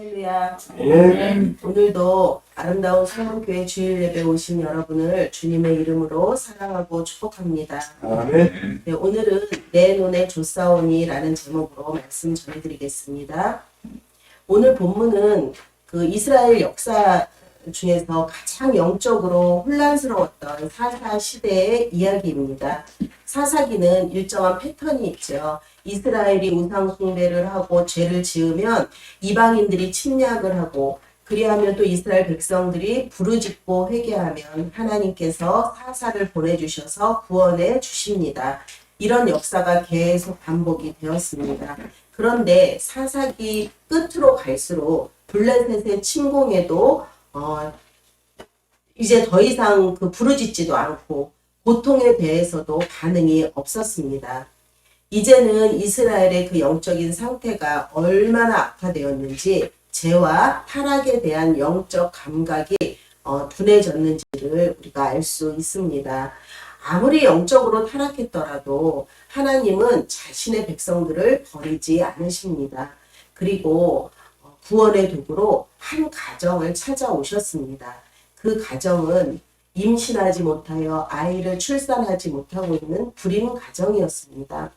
할렐루야. 예. 오늘도 아름다운 성원교회 주일 예배 오신 여러분을 주님의 이름으로 사랑하고 축복합니다. 아멘. 네, 오늘은 내 눈에 조사오니라는 제목으로 말씀 전해드리겠습니다. 오늘 본문은 그 이스라엘 역사 중에서 가장 영적으로 혼란스러웠던 사사 시대의 이야기입니다. 사사기는 일정한 패턴이 있죠. 이스라엘이 우상 숭배를 하고 죄를 지으면 이방인들이 침략을 하고, 그리하면 또 이스라엘 백성들이 부르짖고 회개하면 하나님께서 사사를 보내주셔서 구원해 주십니다. 이런 역사가 계속 반복이 되었습니다. 그런데 사사기 끝으로 갈수록 블레셋의 침공에도 이제 더 이상 부르짖지도 않고 고통에 대해서도 반응이 없었습니다. 이제는 이스라엘의 그 영적인 상태가 얼마나 악화되었는지, 죄와 타락에 대한 영적 감각이 둔해졌는지를 우리가 알 수 있습니다. 아무리 영적으로 타락했더라도 하나님은 자신의 백성들을 버리지 않으십니다. 그리고 구원의 도구로 한 가정을 찾아오셨습니다. 그 가정은 임신하지 못하여 아이를 출산하지 못하고 있는 불임 가정이었습니다.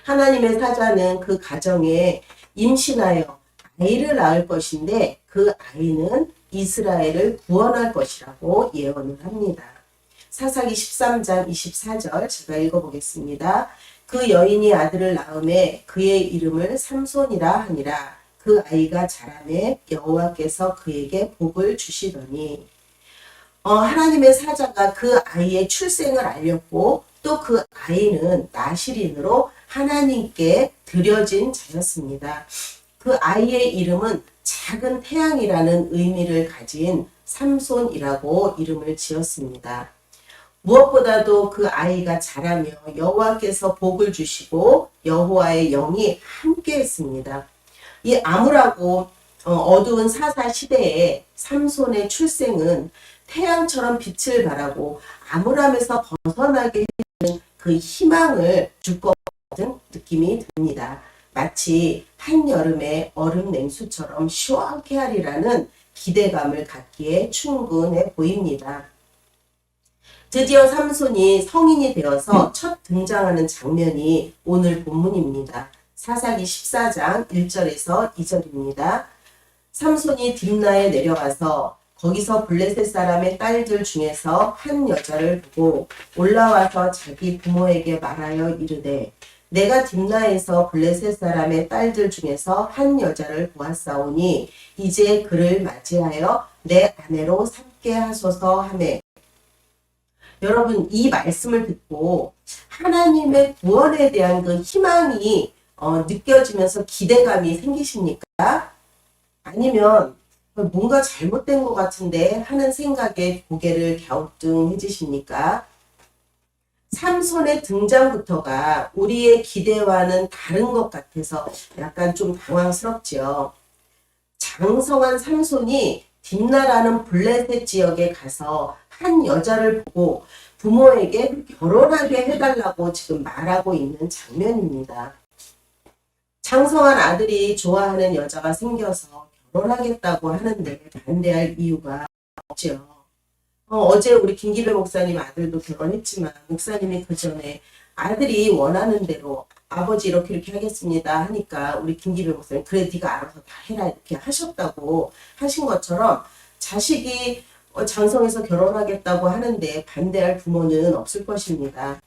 하나님의 사자는 그 가정에 임신하여 아이를 낳을 것인데, 그 아이는 이스라엘을 구원할 것이라고 예언을 합니다. 사사기 13장 24절 제가 읽어보겠습니다. 그 여인이 아들을 낳음에 그의 이름을 삼손이라 하니라. 그 아이가 자라매 여호와께서 그에게 복을 주시더니, 하나님의 사자가 그 아이의 출생을 알렸고, 또 그 아이는 나실인으로 하나님께 드려진 자였습니다. 그 아이의 이름은 작은 태양이라는 의미를 가진 삼손이라고 이름을 지었습니다. 무엇보다도 그 아이가 자라며 여호와께서 복을 주시고 여호와의 영이 함께 했습니다. 이 암울하고 어두운 사사 시대에 삼손의 출생은 태양처럼 빛을 발하고 암울함에서 벗어나게 해주는 그 희망을 줄 것 같은 느낌이 듭니다. 마치 한여름의 얼음 냉수처럼 시원케 하리라는 기대감을 갖기에 충분해 보입니다. 드디어 삼손이 성인이 되어서 첫 등장하는 장면이 오늘 본문입니다. 사사기 14장 1절에서 2절입니다. 삼손이 딥나에 내려가서 거기서 블레셋 사람의 딸들 중에서 한 여자를 보고 올라와서 자기 부모에게 말하여 이르되, 내가 딥나에서 블레셋 사람의 딸들 중에서 한 여자를 보았사오니 이제 그를 맞이하여 내 아내로 삼게 하소서 하매. 여러분, 이 말씀을 듣고 하나님의 구원에 대한 그 희망이 느껴지면서 기대감이 생기십니까? 아니면 뭔가 잘못된 것 같은데 하는 생각에 고개를 갸우뚱해지십니까? 삼손의 등장부터가 우리의 기대와는 다른 것 같아서 약간 좀 당황스럽지요. 장성한 삼손이 딥나라는 블레셋 지역에 가서 한 여자를 보고 부모에게 결혼하게 해달라고 지금 말하고 있는 장면입니다. 장성한 아들이 좋아하는 여자가 생겨서 결혼하겠다고 하는데 반대할 이유가 없죠. 어제 우리 김기배 목사님 아들도 결혼했지만 목사님이 그 전에 아들이 원하는 대로 아버지 이렇게 하겠습니다 하니까 우리 김기배 목사님, 그래 네가 알아서 다 해라 이렇게 하셨다고 하신 것처럼, 자식이 장성해서 결혼하겠다고 하는데 반대할 부모는 없을 것입니다.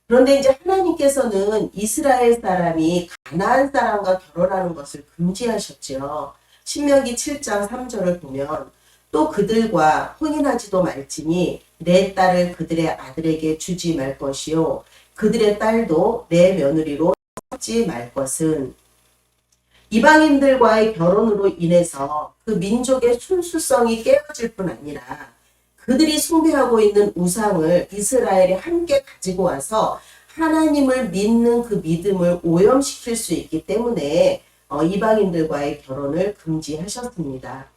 그런데 이제 하나님께서는 이스라엘 사람이 가나안 사람과 결혼하는 것을 금지하셨죠. 신명기 7장 3절을 보면, 또 그들과 혼인하지도 말지니 내 딸을 그들의 아들에게 주지 말 것이요 그들의 딸도 내 며느리로 삼지 말 것은, 이방인들과의 결혼으로 인해서 그 민족의 순수성이 깨어질 뿐 아니라 그들이 숭배하고 있는 우상을 이스라엘이 함께 가지고 와서 하나님을 믿는 그 믿음을 오염시킬 수 있기 때문에 이방인들과의 결혼을 금지하셨습니다.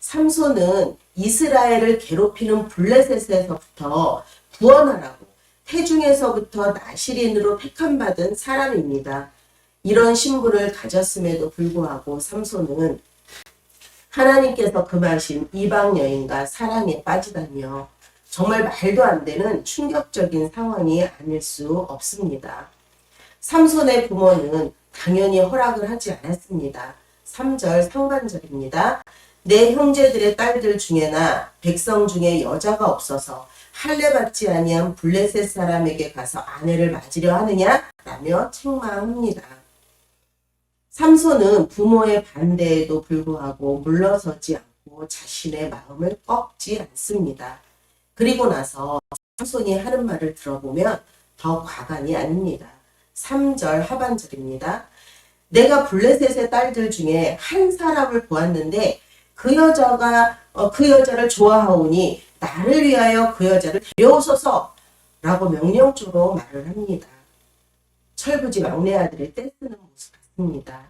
삼손은 이스라엘을 괴롭히는 블레셋에서부터 구원하라고 태중에서부터 나실인으로 택함받은 사람입니다. 이런 신분을 가졌음에도 불구하고 삼손은 하나님께서 금하신 이방 여인과 사랑에 빠지다니요. 정말 말도 안 되는 충격적인 상황이 아닐 수 없습니다. 삼손의 부모는 당연히 허락을 하지 않았습니다. 3절 상반절입니다. 내 형제들의 딸들 중에나 백성 중에 여자가 없어서 할례 받지 아니한 블레셋 사람에게 가서 아내를 맞으려 하느냐? 라며 책망합니다. 삼손은 부모의 반대에도 불구하고 물러서지 않고 자신의 마음을 꺾지 않습니다. 그리고 나서 삼손이 하는 말을 들어보면 더 과간이 아닙니다. 3절 하반절입니다. 내가 블레셋의 딸들 중에 한 사람을 보았는데 그 여자를 좋아하오니 나를 위하여 그 여자를 데려오소서 라고 명령조로 말을 합니다. 철부지 막내 아들을 떼쓰는 모습 같습니다.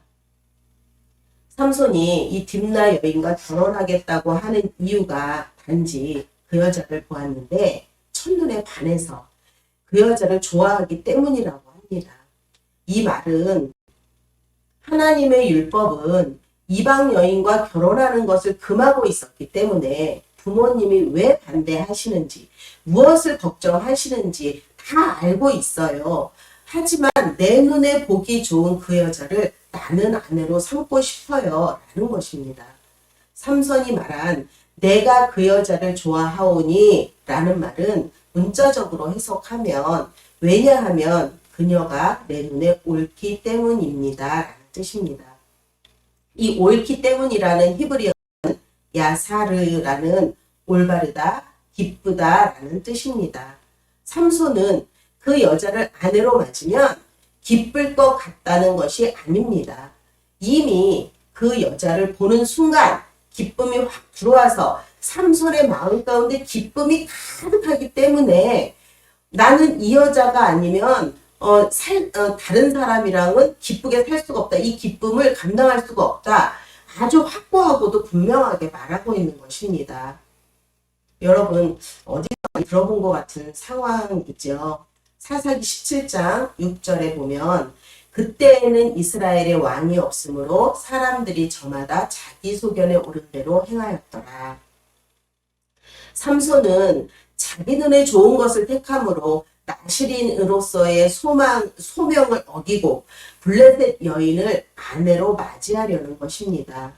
삼손이 이 딥나 여인과 결혼하겠다고 하는 이유가 단지 그 여자를 보았는데 첫눈에 반해서 그 여자를 좋아하기 때문이라고 합니다. 이 말은 하나님의 율법은 이방 여인과 결혼하는 것을 금하고 있었기 때문에 부모님이 왜 반대하시는지, 무엇을 걱정하시는지 다 알고 있어요. 하지만 내 눈에 보기 좋은 그 여자를 나는 아내로 삼고 싶어요. 라는 것입니다. 삼손이 말한 내가 그 여자를 좋아하오니 라는 말은 문자적으로 해석하면 왜냐하면 그녀가 내 눈에 옳기 때문입니다. 라는 뜻입니다. 이 옳기 때문이라는 히브리어는 야사르라는 올바르다, 기쁘다 라는 뜻입니다. 삼손은 그 여자를 아내로 맞으면 기쁠 것 같다는 것이 아닙니다. 이미 그 여자를 보는 순간 기쁨이 확 들어와서 삼손의 마음 가운데 기쁨이 가득하기 때문에 나는 이 여자가 아니면 다른 사람이랑은 기쁘게 살 수가 없다. 이 기쁨을 감당할 수가 없다. 아주 확고하고도 분명하게 말하고 있는 것입니다. 여러분 어디서 들어본 것 같은 상황이죠. 사사기 17장 6절에 보면 그때에는 이스라엘의 왕이 없으므로 사람들이 저마다 자기 소견에 오른 대로 행하였더라. 삼손은 자기 눈에 좋은 것을 택함으로 나실인으로서의 소명을 어기고 블레셋 여인을 아내로 맞이하려는 것입니다.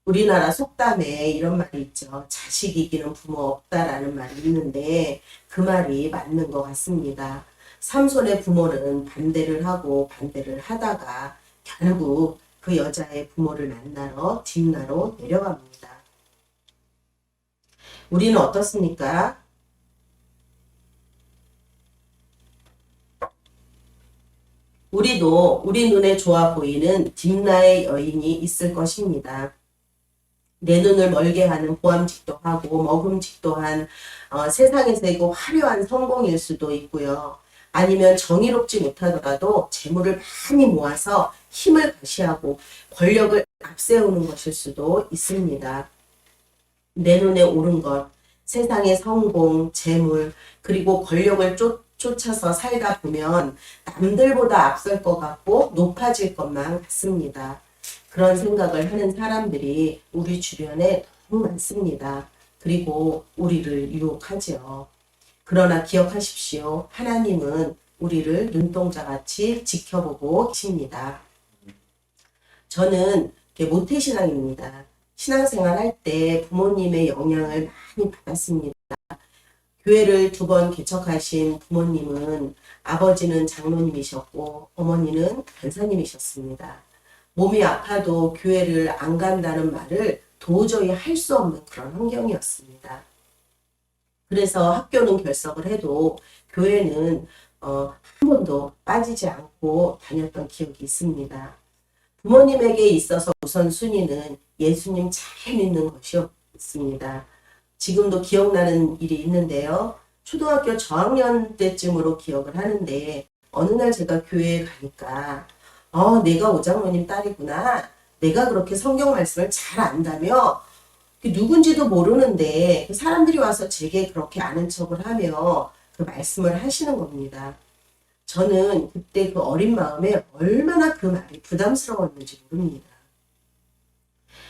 우리나라 속담에 이런 말이 있죠. 자식 이기는 부모 없다라는 말이 있는데 그 말이 맞는 것 같습니다. 삼손의 부모는 반대를 하고 반대를 하다가 결국 그 여자의 부모를 만나러 딥나로 내려갑니다. 우리는 어떻습니까? 우리도 우리 눈에 좋아 보이는 딥나의 여인이 있을 것입니다. 내 눈을 멀게 하는 보암직도 하고 먹음직도 한 세상에서의 그 화려한 성공일 수도 있고요. 아니면 정의롭지 못하더라도 재물을 많이 모아서 힘을 과시하고 권력을 앞세우는 것일 수도 있습니다. 내 눈에 옳은 것, 세상의 성공, 재물, 그리고 권력을 쫓아서 살다 보면 남들보다 앞설 것 같고 높아질 것만 같습니다. 그런 생각을 하는 사람들이 우리 주변에 너무 많습니다. 그리고 우리를 유혹하죠. 그러나 기억하십시오. 하나님은 우리를 눈동자같이 지켜보고 계십니다. 저는 모태신앙입니다. 신앙생활 할 때 부모님의 영향을 많이 받았습니다. 교회를 2번 개척하신 부모님은 아버지는 장로님이셨고 어머니는 권사님이셨습니다. 몸이 아파도 교회를 안 간다는 말을 도저히 할 수 없는 그런 환경이었습니다. 그래서 학교는 결석을 해도 교회는 한 번도 빠지지 않고 다녔던 기억이 있습니다. 부모님에게 있어서 우선순위는 예수님 잘 믿는 것이었습니다. 지금도 기억나는 일이 있는데요. 초등학교 저학년 때쯤으로 기억을 하는데 어느 날 제가 교회에 가니까 내가 오장로님 딸이구나. 내가 그렇게 성경 말씀을 잘 안다며 누군지도 모르는데 사람들이 와서 제게 그렇게 아는 척을 하며 그 말씀을 하시는 겁니다. 저는 그때 그 어린 마음에 얼마나 그 말이 부담스러웠는지 모릅니다.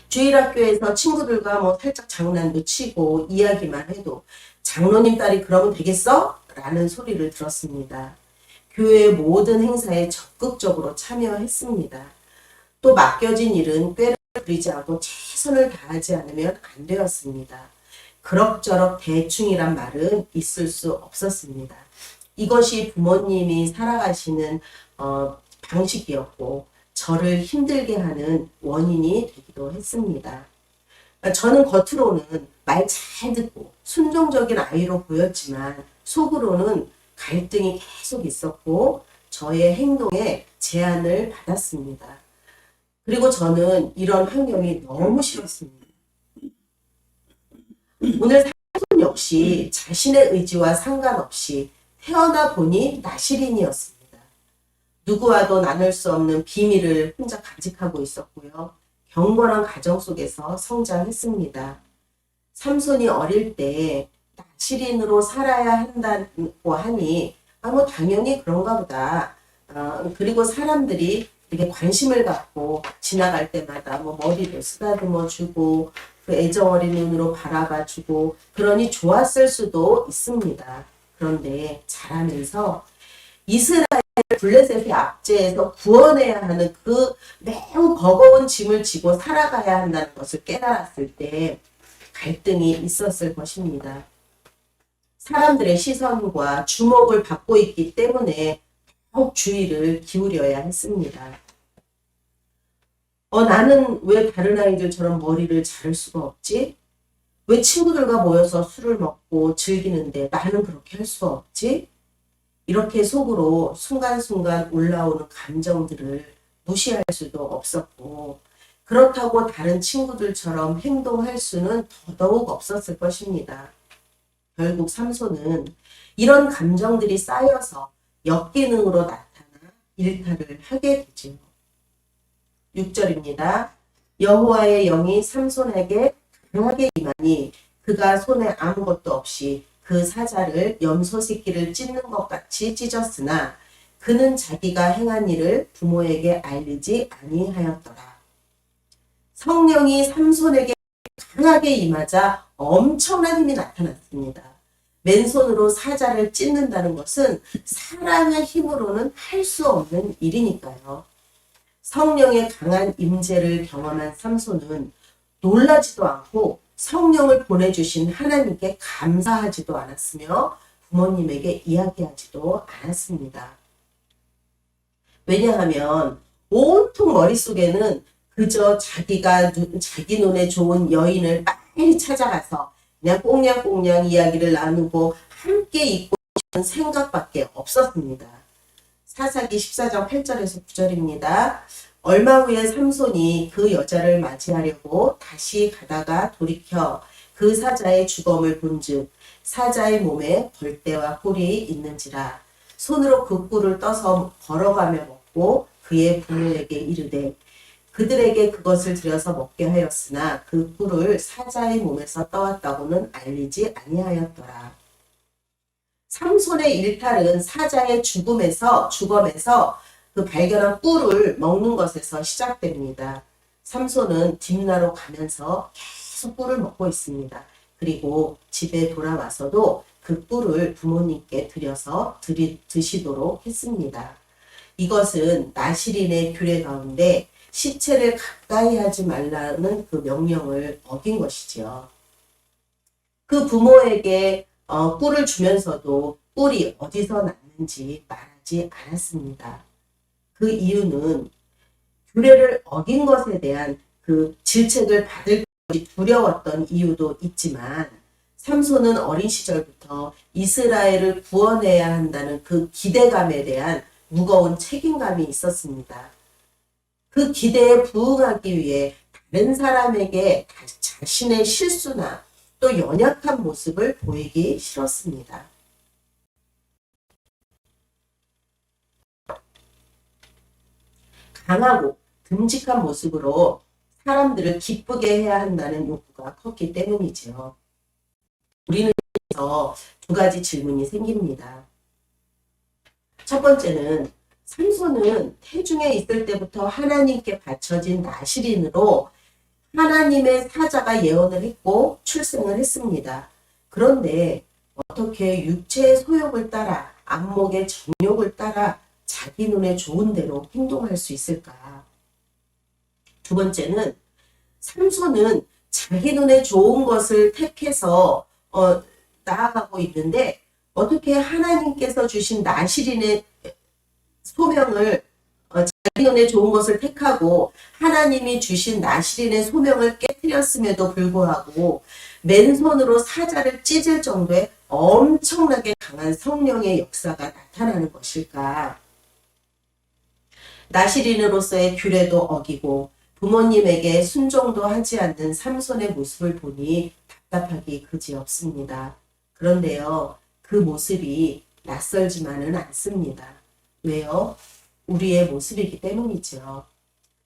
주일학교에서 친구들과 뭐 살짝 장난도 치고 이야기만 해도 장로님 딸이 그러면 되겠어? 라는 소리를 들었습니다. 교회의 모든 행사에 적극적으로 참여했습니다. 또 맡겨진 일은 꾀를 부리지 않고 최선을 다하지 않으면 안 되었습니다. 그럭저럭 대충이란 말은 있을 수 없었습니다. 이것이 부모님이 살아가시는 방식이었고 저를 힘들게 하는 원인이 되기도 했습니다. 저는 겉으로는 말 잘 듣고 순종적인 아이로 보였지만 속으로는 갈등이 계속 있었고 저의 행동에 제한을 받았습니다. 그리고 저는 이런 환경이 너무 싫었습니다. 오늘 삼손 역시 자신의 의지와 상관없이 태어나 보니 나시린이었습니다. 누구와도 나눌 수 없는 비밀을 혼자 간직하고 있었고요. 경건한 가정 속에서 성장했습니다. 삼손이 어릴 때 나시린으로 살아야 한다고 하니 뭐 당연히 그런가 보다. 그리고 사람들이 이렇게 관심을 갖고 지나갈 때마다 뭐 머리를 쓰다듬어 주고 그 애정어린 눈으로 바라봐 주고 그러니 좋았을 수도 있습니다. 그런데 자라면서 이스라엘 블레셋의 압제에서 구원해야 하는 그 매우 버거운 짐을 지고 살아가야 한다는 것을 깨달았을 때 갈등이 있었을 것입니다. 사람들의 시선과 주목을 받고 있기 때문에 더욱 주의를 기울여야 했습니다. 나는 왜 다른 아이들처럼 머리를 자를 수가 없지? 왜 친구들과 모여서 술을 먹고 즐기는데 나는 그렇게 할 수가 없지? 이렇게 속으로 순간순간 올라오는 감정들을 무시할 수도 없었고 그렇다고 다른 친구들처럼 행동할 수는 더더욱 없었을 것입니다. 결국 삼손은 이런 감정들이 쌓여서 역기능으로 나타나 일탈을 하게 되죠. 6절입니다. 여호와의 영이 삼손에게 강하게 임하니 그가 손에 아무것도 없이 그 사자를 염소 새끼를 찢는 것 같이 찢었으나 그는 자기가 행한 일을 부모에게 알리지 아니하였더라. 성령이 삼손에게 강하게 임하자 엄청난 힘이 나타났습니다. 맨손으로 사자를 찢는다는 것은 사람의 힘으로는 할 수 없는 일이니까요. 성령의 강한 임재를 경험한 삼손은 놀라지도 않고 성령을 보내주신 하나님께 감사하지도 않았으며 부모님에게 이야기하지도 않았습니다. 왜냐하면 온통 머릿속에는 그저 자기 눈에 좋은 여인을 빨리 찾아가서 그냥 꽁냥꽁냥 이야기를 나누고 함께 있고 싶은 생각밖에 없었습니다. 사사기 14장 8절에서 9절입니다. 얼마 후에 삼손이 그 여자를 맞이하려고 다시 가다가 돌이켜 그 사자의 주검을 본즉 사자의 몸에 벌떼와 꿀이 있는지라 손으로 그 꿀을 떠서 걸어가며 먹고 그의 부모에게 이르되 그들에게 그것을 들여서 먹게 하였으나 그 꿀을 사자의 몸에서 떠왔다고는 알리지 아니하였더라. 삼손의 일탈은 사자의 주검에서 그 발견한 꿀을 먹는 것에서 시작됩니다. 삼손은 딥나로 가면서 계속 꿀을 먹고 있습니다. 그리고 집에 돌아와서도 그 꿀을 부모님께 드려서 드시도록 했습니다. 이것은 나시린의 규례 가운데 시체를 가까이 하지 말라는 그 명령을 어긴 것이지요. 그 부모에게 꿀을 주면서도 꿀이 어디서 났는지 말하지 않았습니다. 그 이유는 규례를 어긴 것에 대한 그 질책을 받을 것이 두려웠던 이유도 있지만 삼손은 어린 시절부터 이스라엘을 구원해야 한다는 그 기대감에 대한 무거운 책임감이 있었습니다. 그 기대에 부응하기 위해 다른 사람에게 자신의 실수나 또 연약한 모습을 보이기 싫었습니다. 강하고 듬직한 모습으로 사람들을 기쁘게 해야 한다는 욕구가 컸기 때문이죠. 우리는 여기서 두 가지 질문이 생깁니다. 첫 번째는 삼손은 태중에 있을 때부터 하나님께 바쳐진 나실인으로 하나님의 사자가 예언을 했고 출생을 했습니다. 그런데 어떻게 육체의 소욕을 따라 안목의 정욕을 따라 자기 눈에 좋은 대로 행동할 수 있을까? 두 번째는 삼손은 자기 눈에 좋은 것을 택해서 나아가고 있는데 어떻게 하나님께서 주신 나실인의 소명을 자기 눈에 좋은 것을 택하고 하나님이 주신 나실인의 소명을 깨뜨렸음에도 불구하고 맨손으로 사자를 찢을 정도의 엄청나게 강한 성령의 역사가 나타나는 것일까? 나실인으로서의 규례도 어기고 부모님에게 순종도 하지 않는 삼손의 모습을 보니 답답하기 그지없습니다. 그런데요, 그 모습이 낯설지만은 않습니다. 왜요? 우리의 모습이기 때문이죠.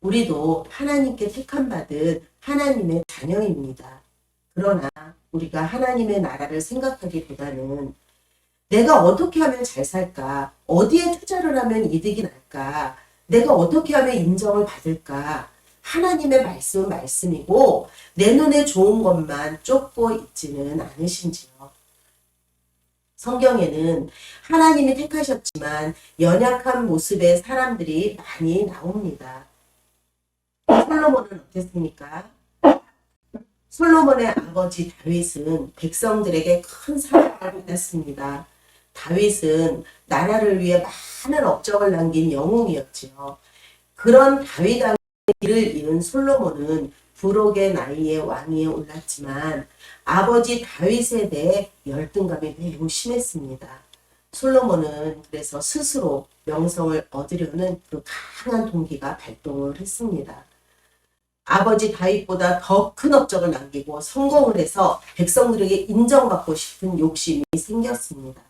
우리도 하나님께 택함받은 하나님의 자녀입니다. 그러나 우리가 하나님의 나라를 생각하기보다는 내가 어떻게 하면 잘 살까? 어디에 투자를 하면 이득이 날까? 내가 어떻게 하면 인정을 받을까? 하나님의 말씀은 말씀이고 내 눈에 좋은 것만 쫓고 있지는 않으신지요. 성경에는 하나님이 택하셨지만 연약한 모습의 사람들이 많이 나옵니다. 솔로몬은 어땠습니까? 솔로몬의 아버지 다윗은 백성들에게 큰 사랑을 받았습니다. 다윗은 나라를 위해 많은 업적을 남긴 영웅이었지요. 그런 다윗 왕의 길을 이은 솔로몬은 부록의 나이에 왕위에 올랐지만 아버지 다윗에 대해 열등감이 매우 심했습니다. 솔로몬은 그래서 스스로 명성을 얻으려는 그 강한 동기가 발동을 했습니다. 아버지 다윗보다 더 큰 업적을 남기고 성공을 해서 백성들에게 인정받고 싶은 욕심이 생겼습니다.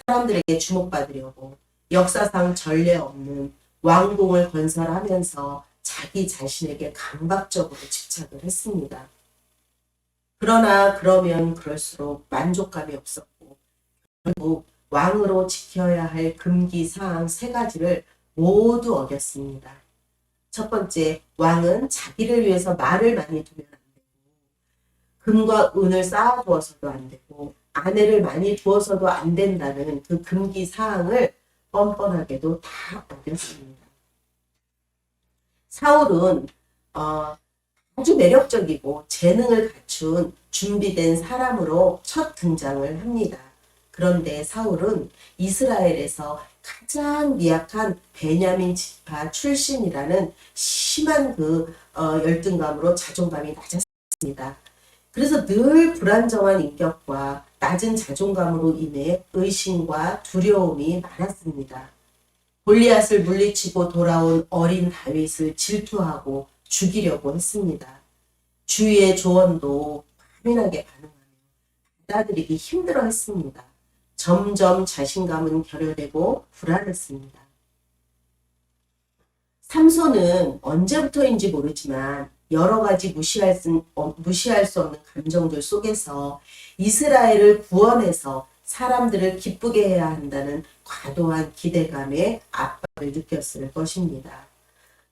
사람들에게 주목받으려고 역사상 전례 없는 왕궁을 건설하면서 자기 자신에게 감각적으로 집착을 했습니다. 그러나 그러면 그럴수록 만족감이 없었고 결국 왕으로 지켜야 할 금기사항 3가지를 모두 어겼습니다. 첫 번째, 왕은 자기를 위해서 말을 많이 두면 안 되고 금과 은을 쌓아두어서도 안 되고 아내를 많이 두어서도 안 된다는 그 금기사항을 뻔뻔하게도 다 어겼습니다. 사울은 아주 매력적이고 재능을 갖춘 준비된 사람으로 첫 등장을 합니다. 그런데 사울은 이스라엘에서 가장 미약한 베냐민 지파 출신이라는 심한 그 열등감으로 자존감이 낮았습니다. 그래서 늘 불안정한 인격과 낮은 자존감으로 인해 의심과 두려움이 많았습니다. 골리앗을 물리치고 돌아온 어린 다윗을 질투하고 죽이려고 했습니다. 주위의 조언도 과민하게 반응하며 받아들이기 힘들어 했습니다. 점점 자신감은 결여되고 불안했습니다. 삼손은 언제부터인지 모르지만 여러 가지 무시할 수 없는 감정들 속에서 이스라엘을 구원해서 사람들을 기쁘게 해야 한다는 과도한 기대감에 압박을 느꼈을 것입니다.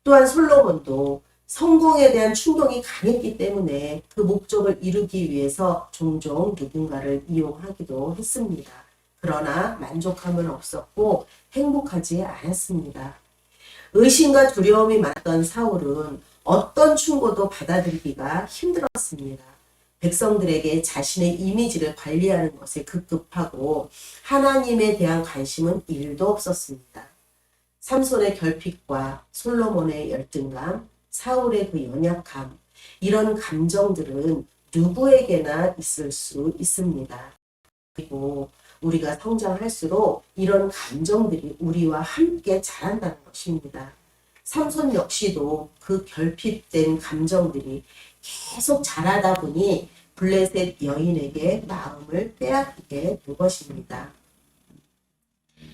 또한 솔로몬도 성공에 대한 충동이 강했기 때문에 그 목적을 이루기 위해서 종종 누군가를 이용하기도 했습니다. 그러나 만족함은 없었고 행복하지 않았습니다. 의심과 두려움이 많았던 사울은 어떤 충고도 받아들이기가 힘들었습니다. 백성들에게 자신의 이미지를 관리하는 것에 급급하고 하나님에 대한 관심은 1도 없었습니다. 삼손의 결핍과 솔로몬의 열등감, 사울의 그 연약함, 이런 감정들은 누구에게나 있을 수 있습니다. 그리고 우리가 성장할수록 이런 감정들이 우리와 함께 자란다는 것입니다. 삼손 역시도 그 결핍된 감정들이 계속 자라다 보니 블레셋 여인에게 마음을 빼앗기게 될 것입니다.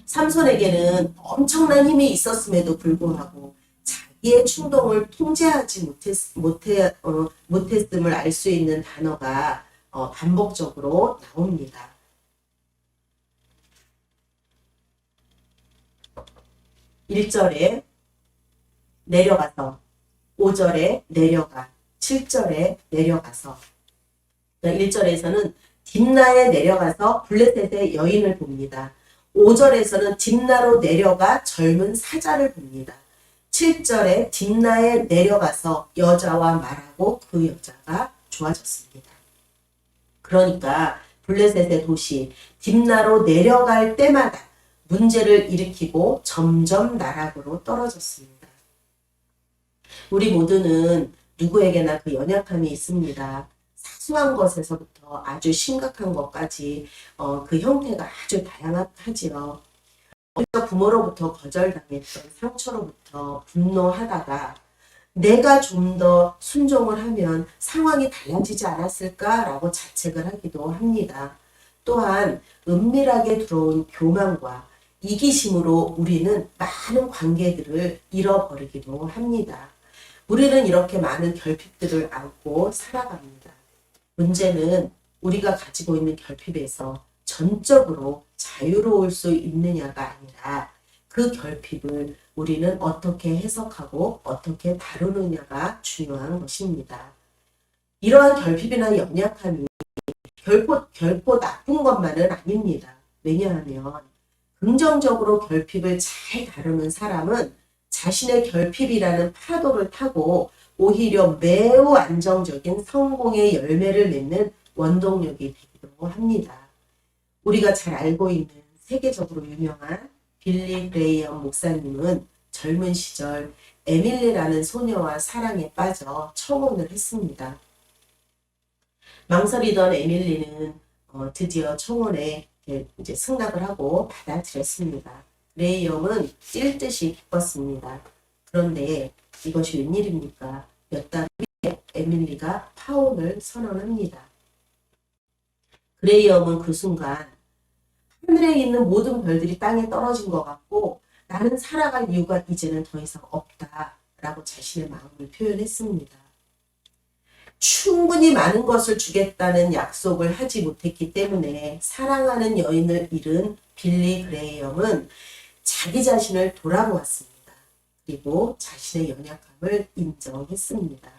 삼손에게는 엄청난 힘이 있었음에도 불구하고 자기의 충동을 통제하지 못했음을 알 수 있는 단어가 반복적으로 나옵니다. 1절에 내려가서 5절에 내려가 7절에 내려가서 그러니까 1절에서는 딥나에 내려가서 블레셋의 여인을 봅니다. 5절에서는 딥나로 내려가 젊은 사자를 봅니다. 7절에 딥나에 내려가서 여자와 말하고 그 여자가 좋아졌습니다. 그러니까 블레셋의 도시 딥나로 내려갈 때마다 문제를 일으키고 점점 나락으로 떨어졌습니다. 우리 모두는 누구에게나 그 연약함이 있습니다. 사소한 것에서부터 아주 심각한 것까지 그 형태가 아주 다양하지요. 우리가 부모로부터 거절당했던 상처로부터 분노하다가 내가 좀 더 순종을 하면 상황이 달라지지 않았을까라고 자책을 하기도 합니다. 또한 은밀하게 들어온 교만과 이기심으로 우리는 많은 관계들을 잃어버리기도 합니다. 우리는 이렇게 많은 결핍들을 안고 살아갑니다. 문제는 우리가 가지고 있는 결핍에서 전적으로 자유로울 수 있느냐가 아니라 그 결핍을 우리는 어떻게 해석하고 어떻게 다루느냐가 중요한 것입니다. 이러한 결핍이나 연약함이 결코 나쁜 것만은 아닙니다. 왜냐하면 긍정적으로 결핍을 잘 다루는 사람은 자신의 결핍이라는 파도를 타고 오히려 매우 안정적인 성공의 열매를 맺는 원동력이 되기도 합니다. 우리가 잘 알고 있는 세계적으로 유명한 빌리 그레이엄 목사님은 젊은 시절 에밀리라는 소녀와 사랑에 빠져 청혼을 했습니다. 망설이던 에밀리는 드디어 청혼에 이제 승낙을 하고 받아들였습니다. 그레이엄은 뛸 듯이 기뻤습니다. 그런데 이것이 웬일입니까? 몇 달 후에 에밀리가 파혼을 선언합니다. 그레이엄은 그 순간 하늘에 있는 모든 별들이 땅에 떨어진 것 같고 나는 살아갈 이유가 이제는 더 이상 없다라고 자신의 마음을 표현했습니다. 충분히 많은 것을 주겠다는 약속을 하지 못했기 때문에 사랑하는 여인을 잃은 빌리 그레이엄은 자기 자신을 돌아보았습니다. 그리고 자신의 연약함을 인정했습니다.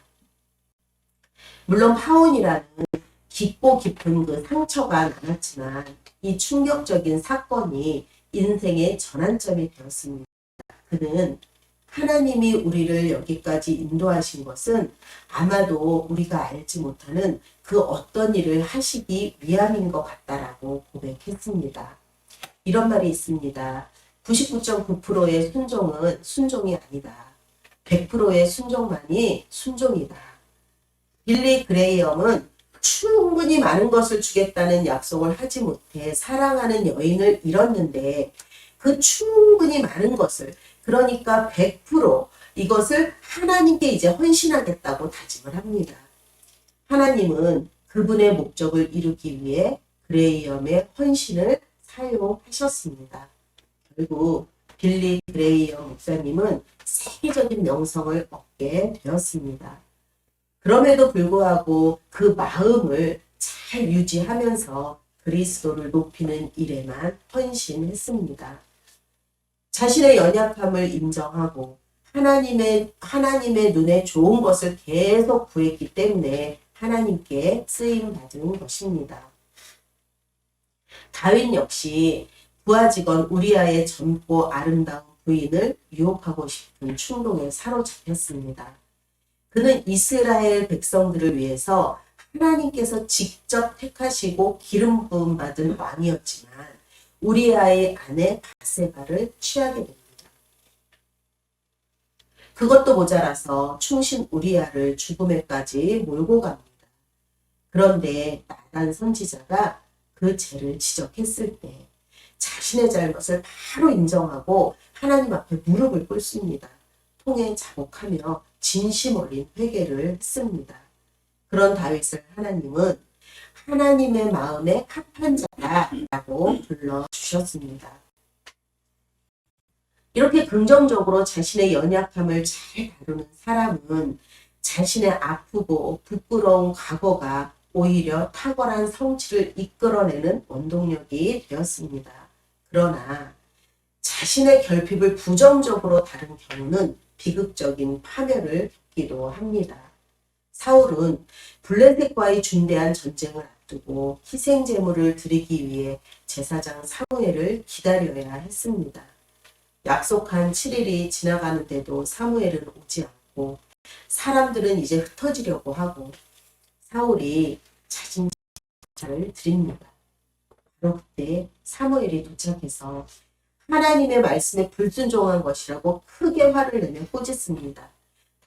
물론 파혼이라는 깊고 깊은 그 상처가 남았지만 이 충격적인 사건이 인생의 전환점이 되었습니다. 그는 하나님이 우리를 여기까지 인도하신 것은 아마도 우리가 알지 못하는 그 어떤 일을 하시기 위함인 것 같다라고 고백했습니다. 이런 말이 있습니다. 99.9%의 순종은 순종이 아니다. 100%의 순종만이 순종이다. 빌리 그레이엄은 충분히 많은 것을 주겠다는 약속을 하지 못해 사랑하는 여인을 잃었는데 그 충분히 많은 것을 그러니까 100% 이것을 하나님께 이제 헌신하겠다고 다짐을 합니다. 하나님은 그분의 목적을 이루기 위해 그레이엄의 헌신을 사용하셨습니다. 결국 빌리 그레이엄 목사님은 세계적인 명성을 얻게 되었습니다. 그럼에도 불구하고 그 마음을 잘 유지하면서 그리스도를 높이는 일에만 헌신했습니다. 자신의 연약함을 인정하고 하나님의 눈에 좋은 것을 계속 구했기 때문에 하나님께 쓰임받은 것입니다. 다윗 역시 부하 직원 우리아의 젊고 아름다운 부인을 유혹하고 싶은 충동에 사로잡혔습니다. 그는 이스라엘 백성들을 위해서 하나님께서 직접 택하시고 기름 부음 받은 왕이었지만 우리아의 아내 바세바를 취하게 됩니다. 그것도 모자라서 충신 우리아를 죽음에까지 몰고 갑니다. 그런데 나단 선지자가 그 죄를 지적했을 때 자신의 잘못을 바로 인정하고 하나님 앞에 무릎을 꿇습니다. 통에 자복하며 진심 어린 회개를 했습니다. 그런 다윗을 하나님은 하나님의 마음에 합한 자라고 불러주셨습니다. 이렇게 긍정적으로 자신의 연약함을 잘 다루는 사람은 자신의 아프고 부끄러운 과거가 오히려 탁월한 성취를 이끌어내는 원동력이 되었습니다. 그러나 자신의 결핍을 부정적으로 다룬 경우는 비극적인 파멸을 겪기도 합니다. 사울은 블레셋과의 중대한 전쟁을 앞두고 희생 제물을 드리기 위해 제사장 사무엘을 기다려야 했습니다. 약속한 7일이 지나가는데도 사무엘은 오지 않고 사람들은 이제 흩어지려고 하고 사울이 자진 제사를 드립니다. 바로 그때 사무엘이 도착해서 하나님의 말씀에 불순종한 것이라고 크게 화를 내며 꾸짖습니다.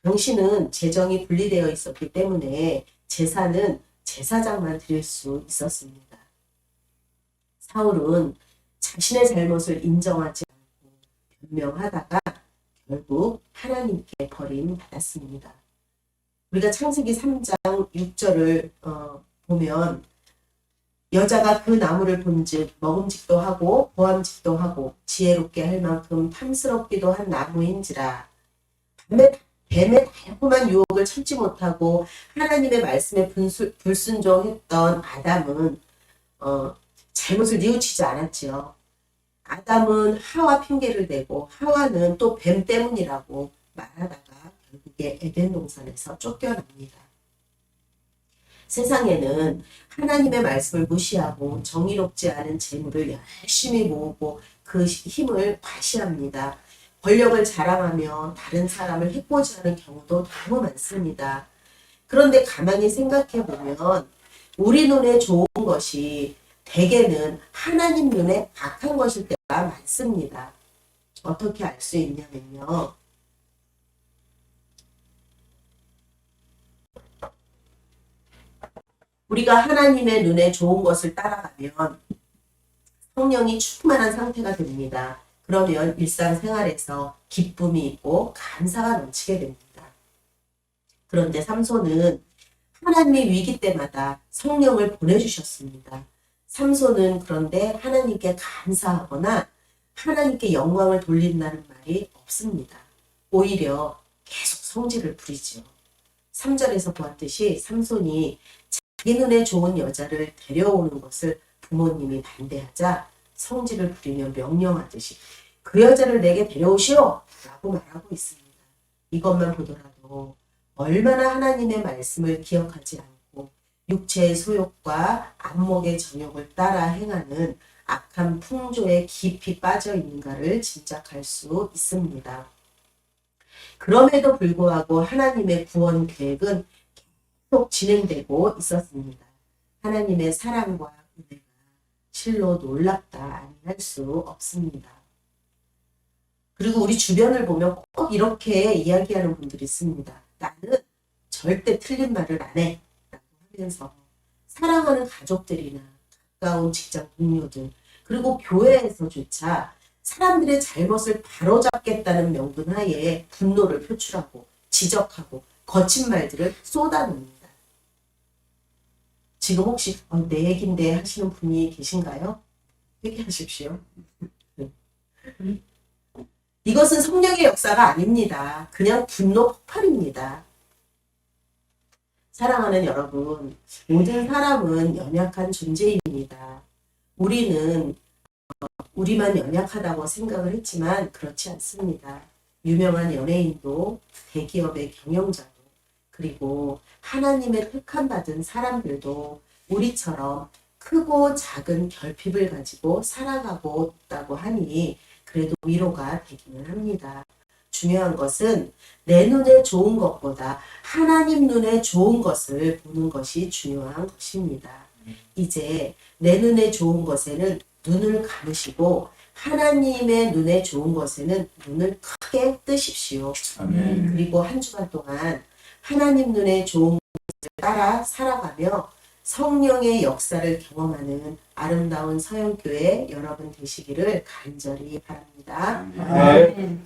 당신은 재정이 분리되어 있었기 때문에 제사는 제사장만 드릴 수 있었습니다. 사울은 자신의 잘못을 인정하지 않고 변명하다가 결국 하나님께 버림받았습니다. 우리가 창세기 3장 6절을 보면 여자가 그 나무를 본즉 먹음직도 하고 보암직도 하고 지혜롭게 할 만큼 탐스럽기도 한 나무인지라. 뱀의 달콤한 유혹을 참지 못하고 하나님의 말씀에 불순종했던 아담은 잘못을 뉘우치지 않았지요. 아담은 하와 핑계를 대고 하와는 또 뱀 때문이라고 말하다가 결국에 에덴 동산에서 쫓겨납니다. 세상에는 하나님의 말씀을 무시하고 정의롭지 않은 재물을 열심히 모으고 그 힘을 과시합니다. 권력을 자랑하며 다른 사람을 해코지하는 경우도 너무 많습니다. 그런데 가만히 생각해 보면 우리 눈에 좋은 것이 대개는 하나님 눈에 악한 것일 때가 많습니다. 어떻게 알 수 있냐면요. 우리가 하나님의 눈에 좋은 것을 따라가면 성령이 충만한 상태가 됩니다. 그러면 일상생활에서 기쁨이 있고 감사가 넘치게 됩니다. 그런데 삼손은 하나님의 위기 때마다 성령을 보내주셨습니다. 삼손은 그런데 하나님께 감사하거나 하나님께 영광을 돌린다는 말이 없습니다. 오히려 계속 성질을 부리죠. 3절에서 보았듯이 삼손이 자기 눈에 좋은 여자를 데려오는 것을 부모님이 반대하자 성질을 부리며 명령하듯이 그 여자를 내게 데려오시오! 라고 말하고 있습니다. 이것만 보더라도 얼마나 하나님의 말씀을 기억하지 않고 육체의 소욕과 안목의 정욕을 따라 행하는 악한 풍조에 깊이 빠져 있는가를 짐작할 수 있습니다. 그럼에도 불구하고 하나님의 구원 계획은 계속 진행되고 있었습니다. 하나님의 사랑과 은혜가 실로 놀랍다 아니할 수 없습니다. 그리고 우리 주변을 보면 꼭 이렇게 이야기하는 분들이 있습니다. 나는 절대 틀린 말을 안 해 라고 하면서 사랑하는 가족들이나 가까운 직장 동료들 그리고 교회에서조차 사람들의 잘못을 바로잡겠다는 명분하에 분노를 표출하고 지적하고 거친 말들을 쏟아냅니다. 지금 혹시 내 얘긴데 하시는 분이 계신가요? 회개하십시오. 이것은 성령의 역사가 아닙니다. 그냥 분노 폭발입니다. 사랑하는 여러분, 모든 사람은 연약한 존재입니다. 우리는 우리만 연약하다고 생각을 했지만 그렇지 않습니다. 유명한 연예인도 대기업의 경영자도 그리고 하나님의 택함받은 사람들도 우리처럼 크고 작은 결핍을 가지고 살아가고 있다고 하니 그래도 위로가 되기는 합니다. 중요한 것은 내 눈에 좋은 것보다 하나님 눈에 좋은 것을 보는 것이 중요한 것입니다. 이제 내 눈에 좋은 것에는 눈을 감으시고 하나님의 눈에 좋은 것에는 눈을 크게 뜨십시오. 아멘. 그리고 한 주간 동안 하나님 눈에 좋은 것을 따라 살아가며 성령의 역사를 경험하는 아름다운 서영교회 여러분 되시기를 간절히 바랍니다. 아멘.